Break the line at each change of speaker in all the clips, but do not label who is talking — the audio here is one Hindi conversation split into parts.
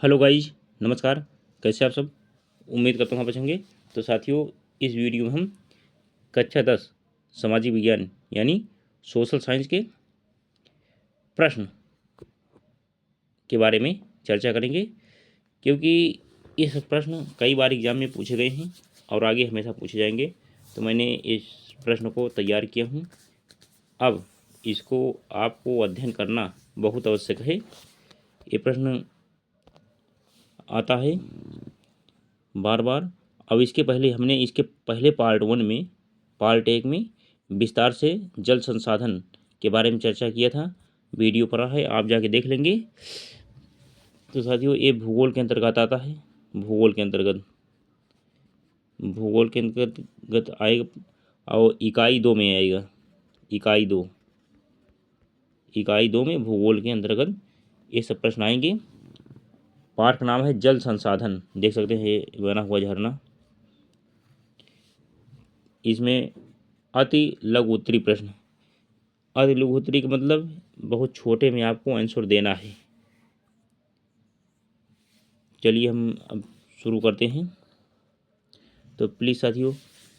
हेलो गाइज, नमस्कार। कैसे आप सब? उम्मीद करता हूँ आप अच्छे होंगे। तो साथियों, इस वीडियो में हम कक्षा 10 सामाजिक विज्ञान यानी सोशल साइंस के प्रश्न के बारे में चर्चा करेंगे, क्योंकि इस प्रश्न कई बार एग्जाम में पूछे गए हैं और आगे हमेशा पूछे जाएंगे। तो मैंने इस प्रश्न को तैयार किया हूँ। अब इसको आपको अध्ययन करना बहुत आवश्यक है। ये प्रश्न आता है बार बार। अब इसके पहले हमने इसके पहले पार्ट 1 में विस्तार से जल संसाधन के बारे में चर्चा किया था। वीडियो पड़ा है, आप जाके देख लेंगे। तो साथियों, ये भूगोल के अंतर्गत आता है। भूगोल के अंतर्गत आएगा और इकाई 2 में आएगा। इकाई दो में भूगोल के अंतर्गत ये सब प्रश्न आएंगे। पाठ का नाम है जल संसाधन। देख सकते हैं ये बना हुआ झरना। इसमें अति लघु उत्तरी प्रश्न। अति लघु उत्तरी का मतलब बहुत छोटे में आपको आंसर देना है। चलिए हम अब शुरू करते हैं। तो प्लीज़ साथियों,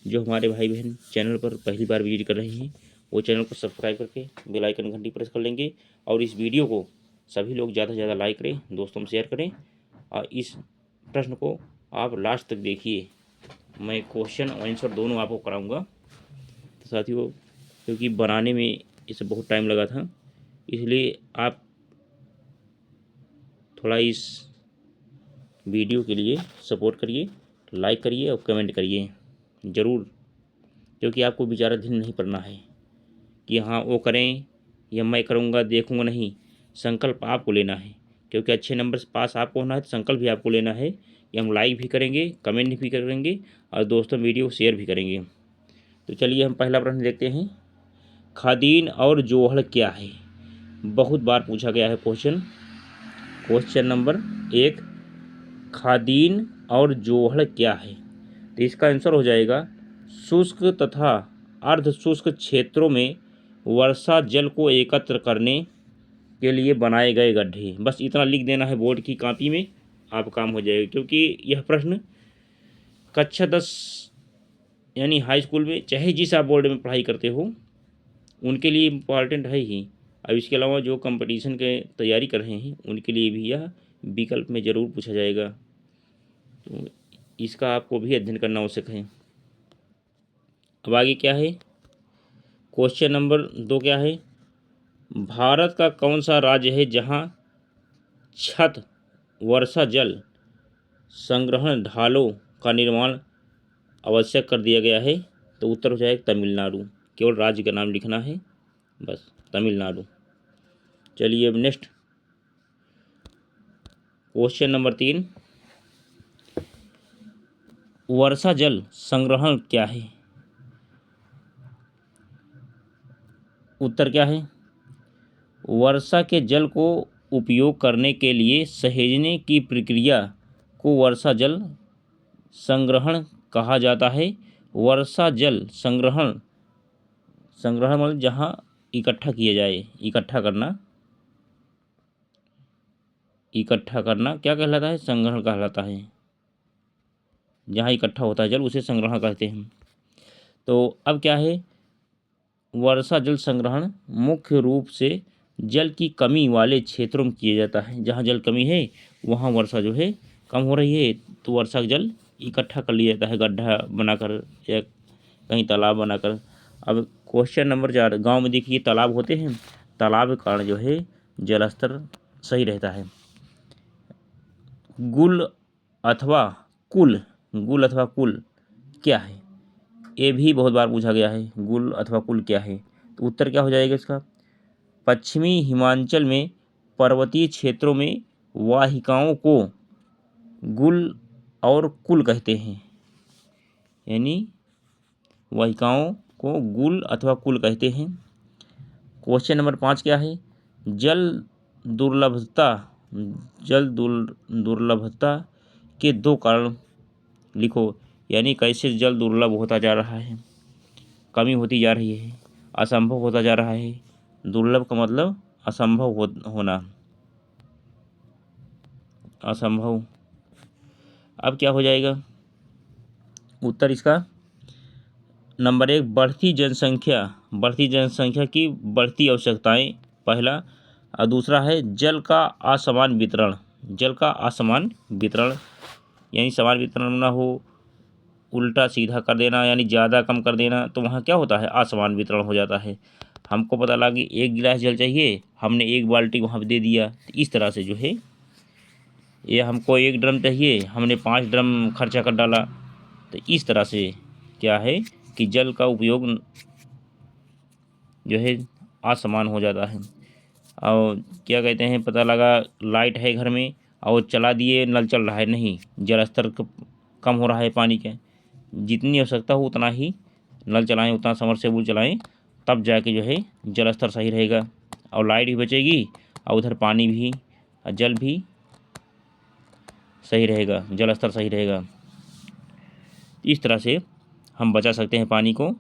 जो हमारे भाई बहन चैनल पर पहली बार विजिट कर रहे हैं वो चैनल को सब्सक्राइब करके बेल आइकन घंटी प्रेस कर लेंगे और इस वीडियो को सभी लोग ज़्यादा से ज़्यादा लाइक करें, दोस्तों में शेयर करें और इस प्रश्न को आप लास्ट तक देखिए। मैं क्वेश्चन और आंसर दोनों आपको कराऊंगा। तो साथियों, क्योंकि बनाने में इसे बहुत टाइम लगा था, इसलिए आप थोड़ा इस वीडियो के लिए सपोर्ट करिए, लाइक करिए और कमेंट करिए ज़रूर, क्योंकि आपको बेचारा दिन नहीं पड़ना है कि हाँ वो करें या मैं करूँगा देखूँगा। नहीं, संकल्प आपको लेना है, क्योंकि अच्छे नंबर से पास आपको होना है। तो संकल्प भी आपको लेना है कि हम लाइक भी करेंगे, कमेंट भी करेंगे और दोस्तों वीडियो शेयर भी करेंगे। तो चलिए हम पहला प्रश्न देखते हैं। खादीन और जोहड़ क्या है? बहुत बार पूछा गया है क्वेश्चन नंबर 1, खादीन और जोहड़ क्या है? तो इसका आंसर हो जाएगा शुष्क तथा अर्ध शुष्क क्षेत्रों में वर्षा जल को एकत्र करने के लिए बनाए गए गड्ढे। बस इतना लिख देना है बोर्ड की कॉपी में, आप काम हो जाएगा। क्योंकि यह प्रश्न कक्षा 10 यानी हाई स्कूल में, चाहे जिस आप बोर्ड में पढ़ाई करते हो, उनके लिए इम्पॉर्टेंट है ही। अब इसके अलावा जो कंपटीशन के तैयारी कर रहे हैं उनके लिए भी यह विकल्प में ज़रूर पूछा जाएगा। तो इसका आपको भी अध्ययन करना आवश्यक है। अब आगे क्या है? क्वेश्चन नंबर 2 क्या है? भारत का कौन सा राज्य है जहां छत वर्षा जल संग्रहण ढालों का निर्माण आवश्यक कर दिया गया है? तो उत्तर हो जाएगा तमिलनाडु। केवल राज्य का नाम लिखना है, बस तमिलनाडु। चलिए अब नेक्स्ट क्वेश्चन नंबर 3, वर्षा जल संग्रहण क्या है? उत्तर क्या है? वर्षा के जल को उपयोग करने के लिए सहेजने की प्रक्रिया को वर्षा जल संग्रहण कहा जाता है। वर्षा जल संग्रहण मतलब जहाँ इकट्ठा किया जाए, इकट्ठा करना क्या कहलाता है? संग्रहण कहलाता है। जहाँ इकट्ठा होता है जल उसे संग्रहण कहते हैं। तो अब क्या है? वर्षा जल संग्रहण मुख्य रूप से जल की कमी वाले क्षेत्रों में किया जाता है। जहाँ जल कमी है वहाँ वर्षा जो है कम हो रही है, तो वर्षा का जल इकट्ठा कर लिया जाता है गड्ढा बनाकर या कहीं तालाब बनाकर। अब क्वेश्चन नंबर 4, गांव में देखिए तालाब होते हैं, तालाब के कारण जो है जल स्तर सही रहता है। गुल अथवा कुल क्या है? ये भी बहुत बार पूछा गया है। गुल अथवा कुल क्या है? तो उत्तर क्या हो जाएगा इसका? पश्चिमी हिमाचल में पर्वतीय क्षेत्रों में वाहिकाओं को गुल और कुल कहते हैं। यानी वाहिकाओं को गुल अथवा कुल कहते हैं। क्वेश्चन नंबर 5 क्या है? जल दुर्लभता के 2 कारण लिखो। यानी कैसे जल दुर्लभ होता जा रहा है, कमी होती जा रही है, असंभव होता जा रहा है। दुर्लभ का मतलब असंभव होना। असंभव। अब क्या हो जाएगा उत्तर इसका? नंबर 1, बढ़ती जनसंख्या की बढ़ती आवश्यकताएं, पहला। और दूसरा है जल का असमान वितरण। यानी समान वितरण ना हो, उल्टा सीधा कर देना यानी ज़्यादा कम कर देना, तो वहाँ क्या होता है? असमान वितरण हो जाता है। हमको पता लगा कि 1 गिलास जल चाहिए, हमने 1 बाल्टी वहाँ पे दे दिया, तो इस तरह से जो है, ये हमको 1 ड्रम चाहिए, हमने 5 ड्रम खर्चा कर डाला, तो इस तरह से क्या है कि जल का उपयोग जो है असमान हो जाता है। और क्या कहते हैं, पता लगा लाइट है घर में और चला दिए, नल चल रहा है, नहीं, जल स्तर कम हो रहा है पानी के, जितनी आवश्यकता हो उतना ही नल चलाएं, उतना समरसेबुल चलाएं, तब जाके जो है जल स्तर सही रहेगा और लाइट भी बचेगी और उधर पानी भी, जल भी सही रहेगा, जल स्तर सही रहेगा। इस तरह से हम बचा सकते हैं पानी को।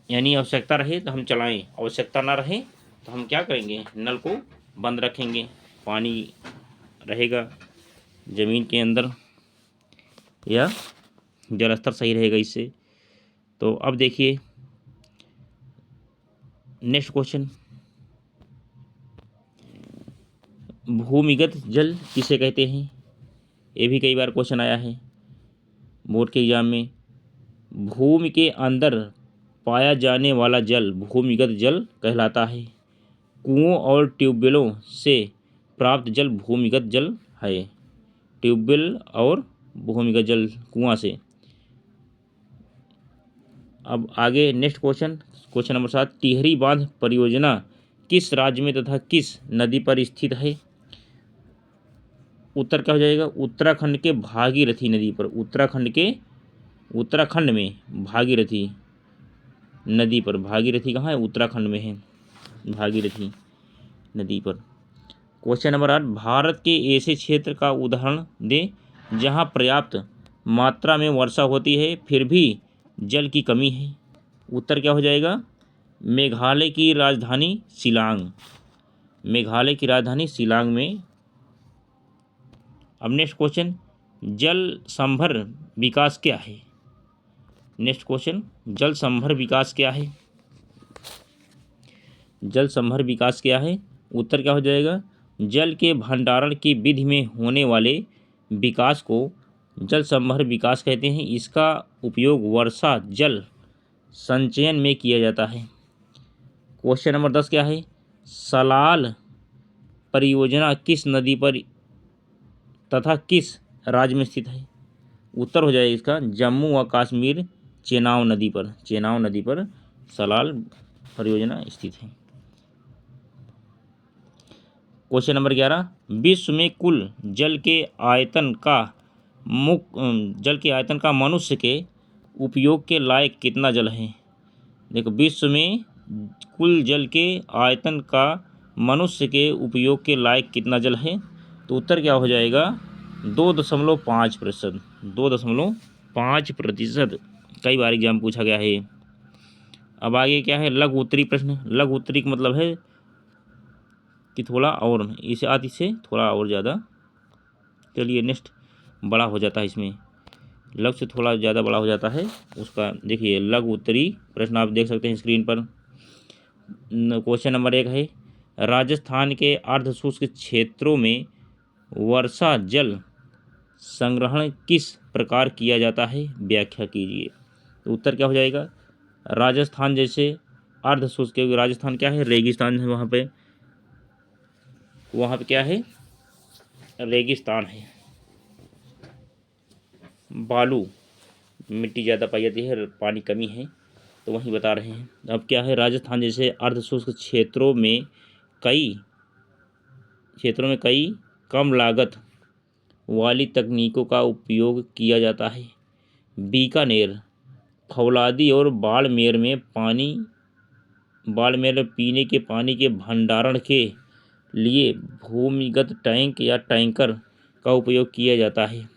यानी आवश्यकता रहे तो हम चलाएं, आवश्यकता ना रहे तो हम क्या करेंगे, नल को बंद रखेंगे, पानी रहेगा ज़मीन के अंदर या जल स्तर सही रहेगा इससे। तो अब देखिए नेक्स्ट क्वेश्चन, भूमिगत जल किसे कहते हैं? ये भी कई बार क्वेश्चन आया है बोर्ड के एग्जाम में। भूमि के अंदर पाया जाने वाला जल भूमिगत जल कहलाता है। कुओं और ट्यूबवेलों से प्राप्त जल भूमिगत जल है। ट्यूबवेल और भूमिगत जल कुआं से। अब आगे नेक्स्ट क्वेश्चन नंबर 7, टिहरी बांध परियोजना किस राज्य में तथा किस नदी पर स्थित है? उत्तर क्या हो जाएगा? उत्तराखंड के भागीरथी नदी पर। उत्तराखंड में भागीरथी नदी पर। भागीरथी कहाँ है? उत्तराखंड में है भागीरथी नदी पर। क्वेश्चन नंबर 8, भारत के ऐसे क्षेत्र का उदाहरण दें जहाँ पर्याप्त मात्रा में वर्षा होती है फिर भी जल की कमी है। उत्तर क्या हो जाएगा? मेघालय की राजधानी शिलांग में। अब नेक्स्ट क्वेश्चन, जल संभर विकास क्या है? जल संभर विकास क्या है? उत्तर क्या हो जाएगा? जल के भंडारण की विधि में होने वाले विकास को जल संभर विकास कहते हैं। इसका उपयोग वर्षा जल संचयन में किया जाता है। क्वेश्चन नंबर 10 क्या है? सलाल परियोजना किस नदी पर तथा किस राज्य में स्थित है? उत्तर हो जाएगा इसका जम्मू व कश्मीर चेनाब नदी पर सलाल परियोजना स्थित है। क्वेश्चन नंबर 11, विश्व में कुल जल के आयतन का मनुष्य के उपयोग के लायक कितना जल है? देखो, विश्व में कुल जल के आयतन का मनुष्य के उपयोग के लायक कितना जल है? तो उत्तर क्या हो जाएगा? 2.5%। 2.5%। कई बार एग्जाम पूछा गया है। अब आगे क्या है? लघु उत्तरी प्रश्न। लघु उत्तरी का मतलब है कि थोड़ा और, इससे थोड़ा और ज़्यादा। चलिए नेक्स्ट बड़ा हो जाता है, इसमें लघु से थोड़ा ज़्यादा बड़ा हो जाता है उसका। देखिए लघु उत्तरी प्रश्न आप देख सकते हैं स्क्रीन पर। क्वेश्चन नंबर 1 है, राजस्थान के अर्धशुष्क क्षेत्रों में वर्षा जल संग्रहण किस प्रकार किया जाता है? व्याख्या कीजिए। तो उत्तर क्या हो जाएगा? राजस्थान जैसे अर्धशुष्क, राजस्थान क्या है? रेगिस्तान है, वहाँ पे क्या है? रेगिस्तान है, बालू मिट्टी ज़्यादा पाई जाती है, पानी कमी है, तो वहीं बता रहे हैं। अब क्या है? राजस्थान जैसे अर्धशुष्क क्षेत्रों में कई कम लागत वाली तकनीकों का उपयोग किया जाता है। बीकानेर, फौलादी और बाड़मेर में पीने के पानी के भंडारण के लिए भूमिगत टैंक या टैंकर का उपयोग किया जाता है।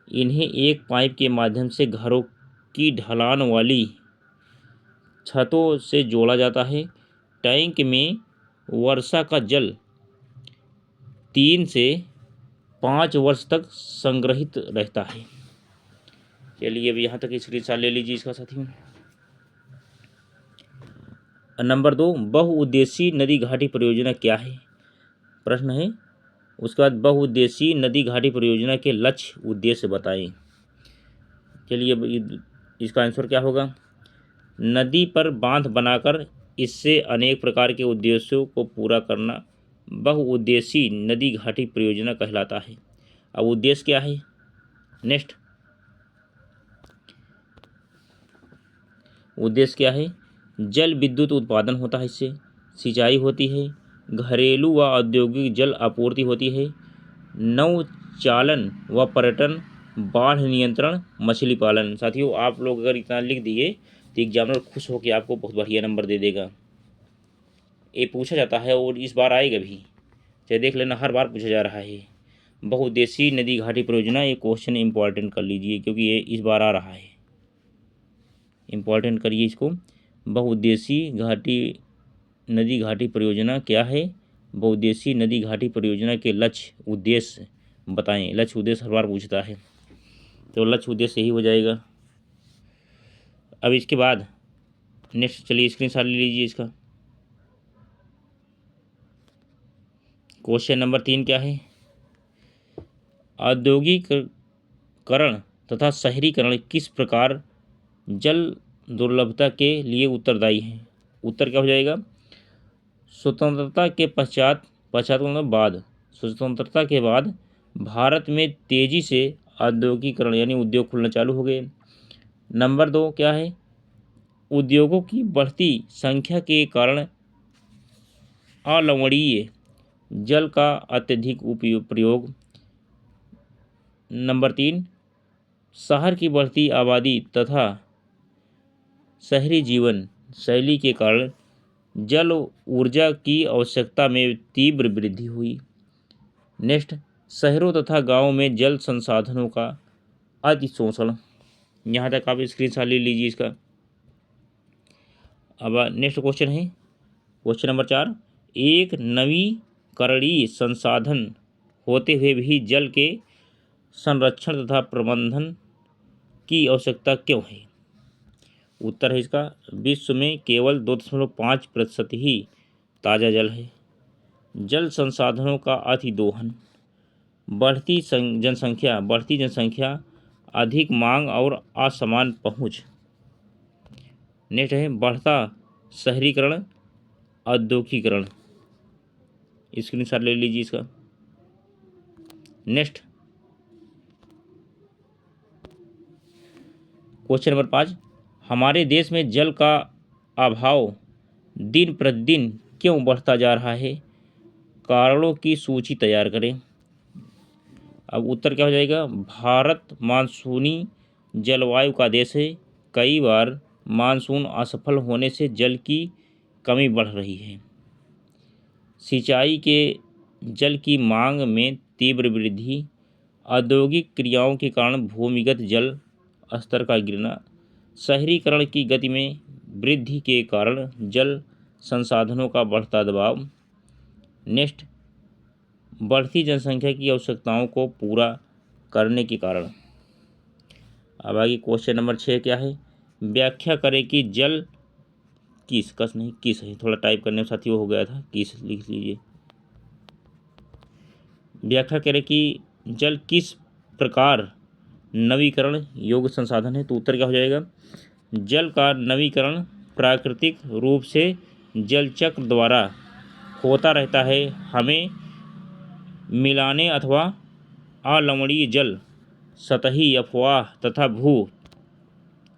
इन्हें एक पाइप के माध्यम से घरों की ढलान वाली छतों से जोड़ा जाता है। टैंक में वर्षा का जल 3 से 5 वर्ष तक संग्रहित रहता है। चलिए अब यहाँ तक स्क्रीनशॉट ले लीजिए इसका साथियों। नंबर 2, बहुउद्देशीय नदी घाटी परियोजना क्या है? प्रश्न है। उसके बाद बहुउद्देशीय नदी घाटी परियोजना के लक्ष्य उद्देश्य बताएं। चलिए अब इसका आंसर क्या होगा? नदी पर बांध बनाकर इससे अनेक प्रकार के उद्देश्यों को पूरा करना बहुउद्देशीय नदी घाटी परियोजना कहलाता है। अब उद्देश्य क्या है? नेक्स्ट, उद्देश्य क्या है? जल विद्युत उत्पादन होता है, इससे सिंचाई होती है, घरेलू व औद्योगिक जल आपूर्ति होती है, नौचालन व पर्यटन, बाढ़ नियंत्रण, मछली पालन। साथियों आप लोग अगर इतना लिख दिए तो एग्जामिनर खुश होकर आपको बहुत बढ़िया नंबर दे देगा। ये पूछा जाता है और इस बार आएगा भी, चाहे देख लेना, हर बार पूछा जा रहा है। बहुउद्देशीय नदी घाटी परियोजना, ये क्वेश्चन इंपॉर्टेंट कर लीजिए क्योंकि ये इस बार आ रहा है। इंपॉर्टेंट करिए इसको। बहुउद्देशीय नदी घाटी परियोजना क्या है? बहुउद्देशीय नदी घाटी परियोजना के लक्ष्य उद्देश्य बताएं। लक्ष्य उद्देश्य हर बार पूछता है, तो लक्ष्य उद्देश्य यही हो जाएगा। अब इसके बाद नेक्स्ट, चलिए स्क्रीनशॉट ले लीजिए इसका। क्वेश्चन नंबर 3 क्या है? औद्योगिकरण तथा शहरीकरण किस प्रकार जल दुर्लभता के लिए उत्तरदायी हैं? उत्तर क्या हो जाएगा? स्वतंत्रता के पश्चात मतलब बाद, स्वतंत्रता के बाद भारत में तेजी से औद्योगिकरण यानी उद्योग खुलना चालू हो गए। नंबर 2 क्या है? उद्योगों की बढ़ती संख्या के कारण अलवणीय जल का अत्यधिक प्रयोग। नंबर 3, शहर की बढ़ती आबादी तथा शहरी जीवन शैली के कारण जल ऊर्जा की आवश्यकता में तीव्र वृद्धि हुई। नेक्स्ट, शहरों तथा गांवों में जल संसाधनों का अतिशोषण। यहाँ तक आप स्क्रीनशॉट ले लीजिए इसका। अब नेक्स्ट क्वेश्चन है, क्वेश्चन नंबर 4, एक नवीकरणीय संसाधन होते हुए भी जल के संरक्षण तथा प्रबंधन की आवश्यकता क्यों है? उत्तर है इसका, विश्व में केवल 2.5% ही ताज़ा जल है। जल संसाधनों का अतिदोहन, बढ़ती जनसंख्या, अधिक मांग और असमान पहुंच। नेक्स्ट है बढ़ता शहरीकरण, औद्योगिकरण। स्क्रीनशॉट ले लीजिए इसका। नेक्स्ट, क्वेश्चन नंबर 5, हमारे देश में जल का अभाव दिन प्रतिदिन क्यों बढ़ता जा रहा है? कारणों की सूची तैयार करें। अब उत्तर क्या हो जाएगा? भारत मानसूनी जलवायु का देश है, कई बार मानसून असफल होने से जल की कमी बढ़ रही है। सिंचाई के जल की मांग में तीव्र वृद्धि, औद्योगिक क्रियाओं के कारण भूमिगत जल स्तर का गिरना, शहरीकरण की गति में वृद्धि के कारण जल संसाधनों का बढ़ता दबाव। नेक्स्ट, बढ़ती जनसंख्या की आवश्यकताओं को पूरा करने के कारण। अब आगे क्वेश्चन नंबर 6 क्या है? व्याख्या करें कि जल किस है, थोड़ा टाइप करने में साथियों हो गया था, किस लिख लीजिए। व्याख्या करें कि जल किस प्रकार नवीकरण योग्य संसाधन है? तो उत्तर क्या हो जाएगा? जल का नवीकरण प्राकृतिक रूप से जल चक्र द्वारा होता रहता है। हमें मिलाने अथवा अलवणीय जल, सतही अफवाह तथा भू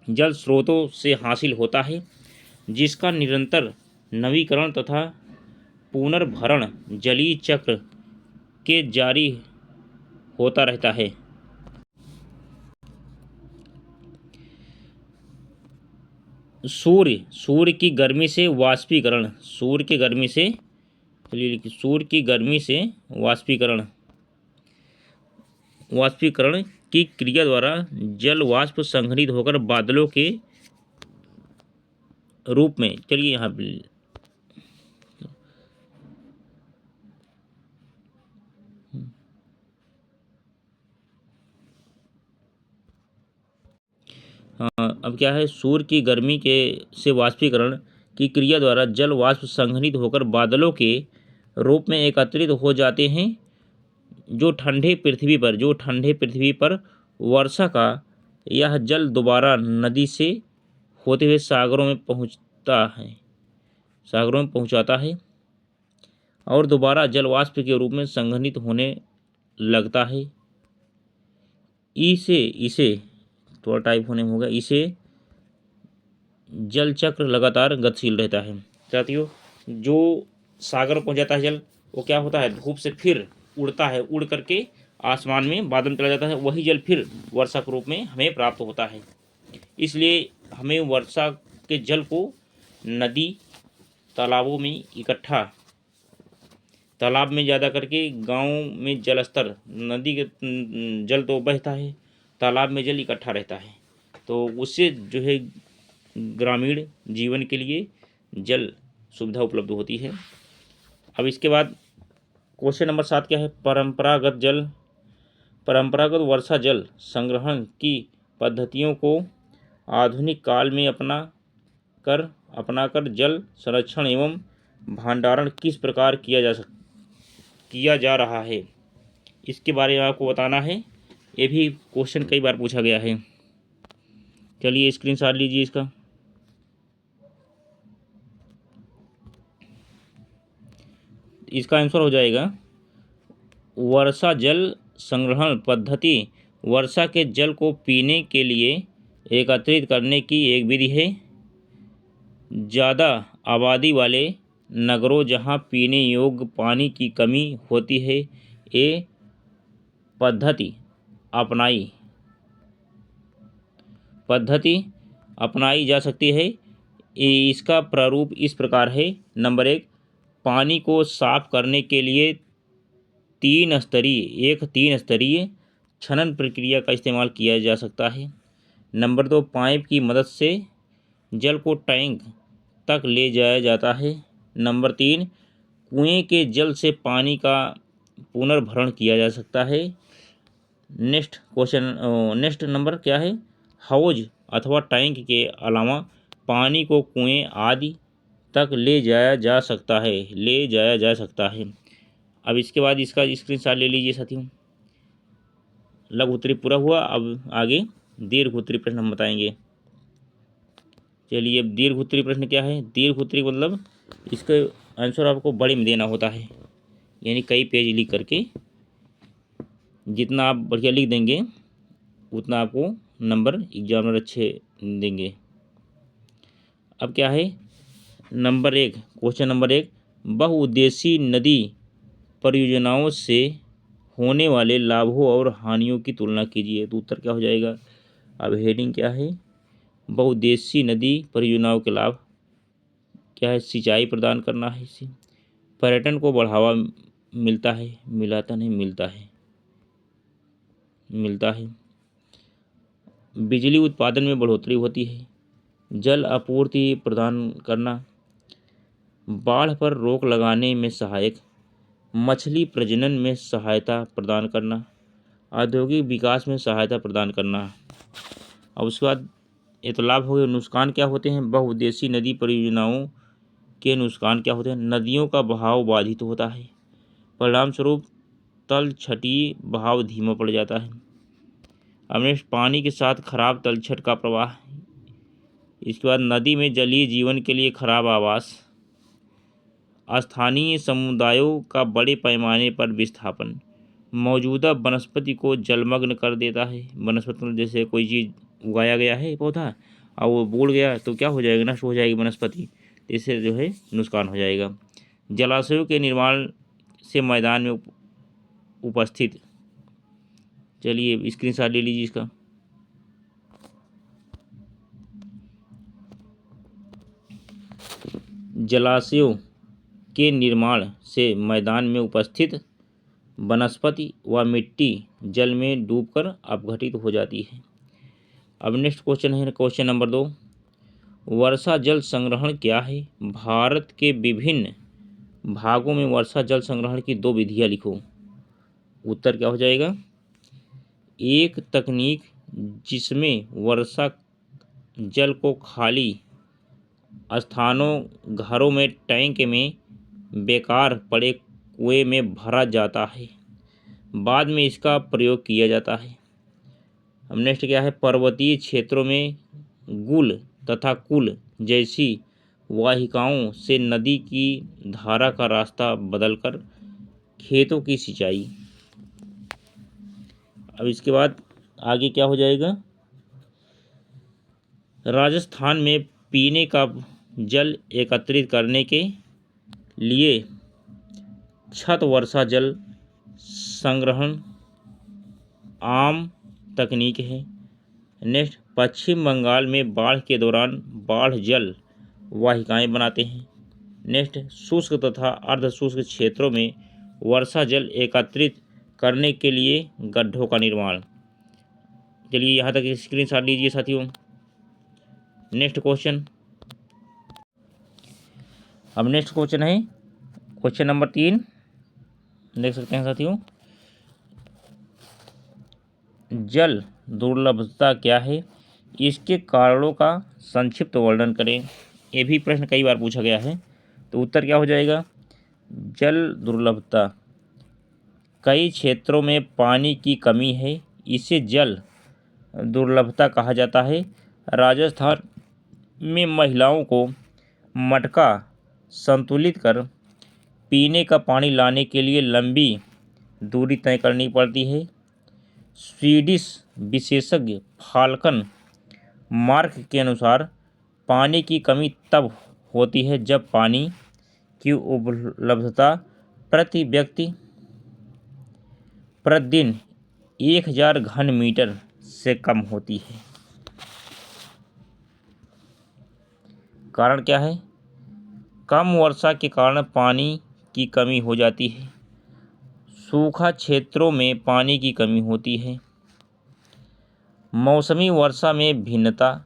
जल स्रोतों से हासिल होता है, जिसका निरंतर नवीकरण तथा पुनर्भरण जलीय चक्र के जारी होता रहता है। सूर्य की गर्मी से वाष्पीकरण, सूर्य की गर्मी से वाष्पीकरण की क्रिया द्वारा जल वाष्प संघनित होकर बादलों के रूप में, चलिए यहाँ अब क्या है, सूर्य की गर्मी के से वाष्पीकरण की क्रिया द्वारा जल वाष्प संघनित होकर बादलों के रूप में एकत्रित हो जाते हैं, जो ठंडे पृथ्वी पर वर्षा का यह जल दोबारा नदी से होते हुए सागरों में पहुंचाता है और दोबारा जल वाष्प के रूप में संघनित होने लगता है। इसे थोड़ा टाइप होने में होगा, इसे जल चक्र लगातार गतिशील रहता है। साथियों, जो सागर में पहुंच जाता है जल, वो क्या होता है, धूप से फिर उड़ता है, उड़ करके आसमान में बादल में चला जाता है, वही जल फिर वर्षा के रूप में हमें प्राप्त होता है। इसलिए हमें वर्षा के जल को नदी तालाबों में इकट्ठा, तालाब में ज़्यादा करके, गांव में जल स्तर, नदी के जल तो बहता है, तालाब में जल इकट्ठा रहता है, तो उससे जो है ग्रामीण जीवन के लिए जल सुविधा उपलब्ध होती है। अब इसके बाद क्वेश्चन नंबर 7 क्या है, परंपरागत वर्षा जल संग्रहण की पद्धतियों को आधुनिक काल में अपनाकर जल संरक्षण एवं भंडारण किस प्रकार किया जा रहा है, इसके बारे में आपको बताना है। ये भी क्वेश्चन कई बार पूछा गया है। चलिए स्क्रीनशॉट लीजिए इसका। इसका आंसर हो जाएगा, वर्षा जल संग्रहण पद्धति वर्षा के जल को पीने के लिए एकत्रित करने की एक विधि है। ज़्यादा आबादी वाले नगरों जहां पीने योग्य पानी की कमी होती है, ये पद्धति अपनाई जा सकती है। इसका प्रारूप इस प्रकार है। नंबर 1, पानी को साफ करने के लिए तीन स्तरीय छनन प्रक्रिया का इस्तेमाल किया जा सकता है। नंबर 2, पाइप की मदद से जल को टैंक तक ले जाया जाता है। नंबर 3, कुएं के जल से पानी का पुनर्भरण किया जा सकता है। नेक्स्ट नंबर क्या है, हौज अथवा टैंक के अलावा पानी को कुएं आदि तक ले जाया जा सकता है। अब इसके बाद इसका स्क्रीनशॉट ले लीजिए साथियों। लघु उत्तरीय पूरा हुआ। अब आगे दीर्घ उत्तरीय प्रश्न हम बताएंगे। चलिए, अब दीर्घ उत्तरीय प्रश्न क्या है। दीर्घ उत्तरीय मतलब इसका आंसर आपको बड़े में देना होता है, यानी कई पेज लिख करके, जितना आप बढ़िया लिख देंगे उतना आपको नंबर एग्जामिनर अच्छे देंगे। अब क्या है, क्वेश्चन नंबर 1, बहुउद्देशीय नदी परियोजनाओं से होने वाले लाभों और हानियों की तुलना कीजिए। तो उत्तर क्या हो जाएगा। अब हेडिंग क्या है, बहुउद्देशीय नदी परियोजनाओं के लाभ क्या है, सिंचाई प्रदान करना है, इससे पर्यटन को बढ़ावा मिलता है, मिलता है, बिजली उत्पादन में बढ़ोतरी होती है, जल आपूर्ति प्रदान करना, बाढ़ पर रोक लगाने में सहायक, मछली प्रजनन में सहायता प्रदान करना, औद्योगिक विकास में सहायता प्रदान करना। अब उसके बाद ये तो लाभ हो गए। नुकसान क्या होते हैं, बहुउद्देशीय नदी परियोजनाओं के नुकसान क्या होते हैं। नदियों का बहाव बाधित होता है, परिणाम स्वरूप तलछटी बहाव धीमा पड़ जाता है। अब नेक्स्ट, पानी के साथ खराब तलछट का प्रवाह। इसके बाद नदी में जलीय जीवन के लिए खराब आवास, स्थानीय समुदायों का बड़े पैमाने पर विस्थापन, मौजूदा वनस्पति को जलमग्न कर देता है। वनस्पति जैसे कोई चीज़ उगाया गया है पौधा और वो बूढ़ गया तो क्या हो जाएगा, नष्ट हो जाएगी वनस्पति, इससे जो है नुकसान हो जाएगा। जलाशयों के निर्माण से मैदान में उपस्थित, चलिए स्क्रीनशॉट ले लीजिए इसका। जलाशयों के निर्माण से मैदान में उपस्थित वनस्पति व मिट्टी जल में डूबकर अपघटित हो जाती है। अब नेक्स्ट क्वेश्चन है क्वेश्चन नंबर 2, वर्षा जल संग्रहण क्या है। भारत के विभिन्न भागों में वर्षा जल संग्रहण की 2 विधियां लिखो। उत्तर क्या हो जाएगा। एक तकनीक जिसमें वर्षा जल को खाली स्थानों, घरों में, टैंक में, बेकार पड़े कुएं में भरा जाता है। बाद में इसका प्रयोग किया जाता है। अब नेक्स्ट क्या है, पर्वतीय क्षेत्रों में गुल तथा कुल जैसी वाहिकाओं से नदी की धारा का रास्ता बदलकर खेतों की सिंचाई। अब इसके बाद आगे क्या हो जाएगा, राजस्थान में पीने का जल एकत्रित करने के लिए छत वर्षा जल संग्रहण आम तकनीक है। नेक्स्ट, पश्चिम बंगाल में बाढ़ के दौरान बाढ़ जल वाहिकाएं बनाते हैं। नेक्स्ट, शुष्क तथा अर्ध शुष्क क्षेत्रों में वर्षा जल एकत्रित करने के लिए गड्ढों का निर्माण। चलिए यहाँ तक स्क्रीनशॉट लीजिए साथियों। नेक्स्ट क्वेश्चन, अब नेक्स्ट क्वेश्चन है क्वेश्चन नंबर 3, देख सकते हैं साथियों। जल दुर्लभता क्या है, इसके कारणों का संक्षिप्त वर्णन करें। ये भी प्रश्न कई बार पूछा गया है, तो उत्तर क्या हो जाएगा, जल दुर्लभता, कई क्षेत्रों में पानी की कमी है, इसे जल दुर्लभता कहा जाता है। राजस्थान में महिलाओं को मटका संतुलित कर पीने का पानी लाने के लिए लंबी दूरी तय करनी पड़ती है। स्वीडिश विशेषज्ञ फाल्कन मार्क के अनुसार पानी की कमी तब होती है जब पानी की उपलब्धता प्रति व्यक्ति प्रतिदिन 1000 घन मीटर से कम होती है। कारण क्या है, कम वर्षा के कारण पानी की कमी हो जाती है। सूखा क्षेत्रों में पानी की कमी होती है। मौसमी वर्षा में भिन्नता,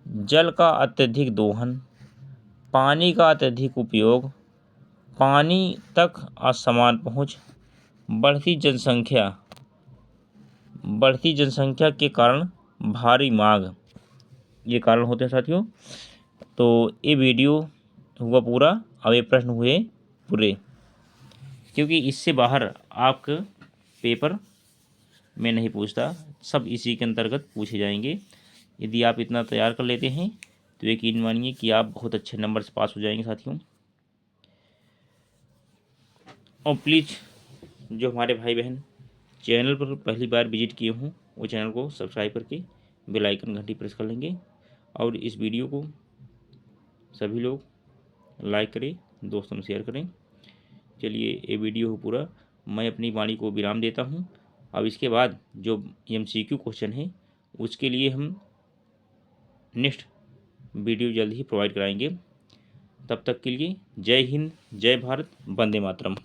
जल का अत्यधिक दोहन, पानी का अत्यधिक उपयोग, पानी तक असमान पहुँच, बढ़ती जनसंख्या के कारण भारी मांग, ये कारण होते हैं साथियों। तो ये वीडियो हुआ पूरा, अब ये प्रश्न हुए पूरे, क्योंकि इससे बाहर आपके पेपर में नहीं पूछता, सब इसी के अंतर्गत पूछे जाएंगे। यदि आप इतना तैयार कर लेते हैं तो यकीन मानिए कि आप बहुत अच्छे नंबर से पास हो जाएंगे साथियों। और प्लीज़ जो हमारे भाई बहन चैनल पर पहली बार विजिट किए हों, वो चैनल को सब्सक्राइब करके बेल आइकन घंटी प्रेस कर लेंगे, और इस वीडियो को सभी लोग लाइक करें, दोस्तों में शेयर करें। चलिए ये वीडियो हो पूरा, मैं अपनी वाणी को विराम देता हूँ। अब इसके बाद जो MCQ क्वेश्चन है उसके लिए हम नेक्स्ट वीडियो जल्द ही प्रोवाइड कराएंगे। तब तक के लिए जय हिंद, जय भारत, वंदे मातरम।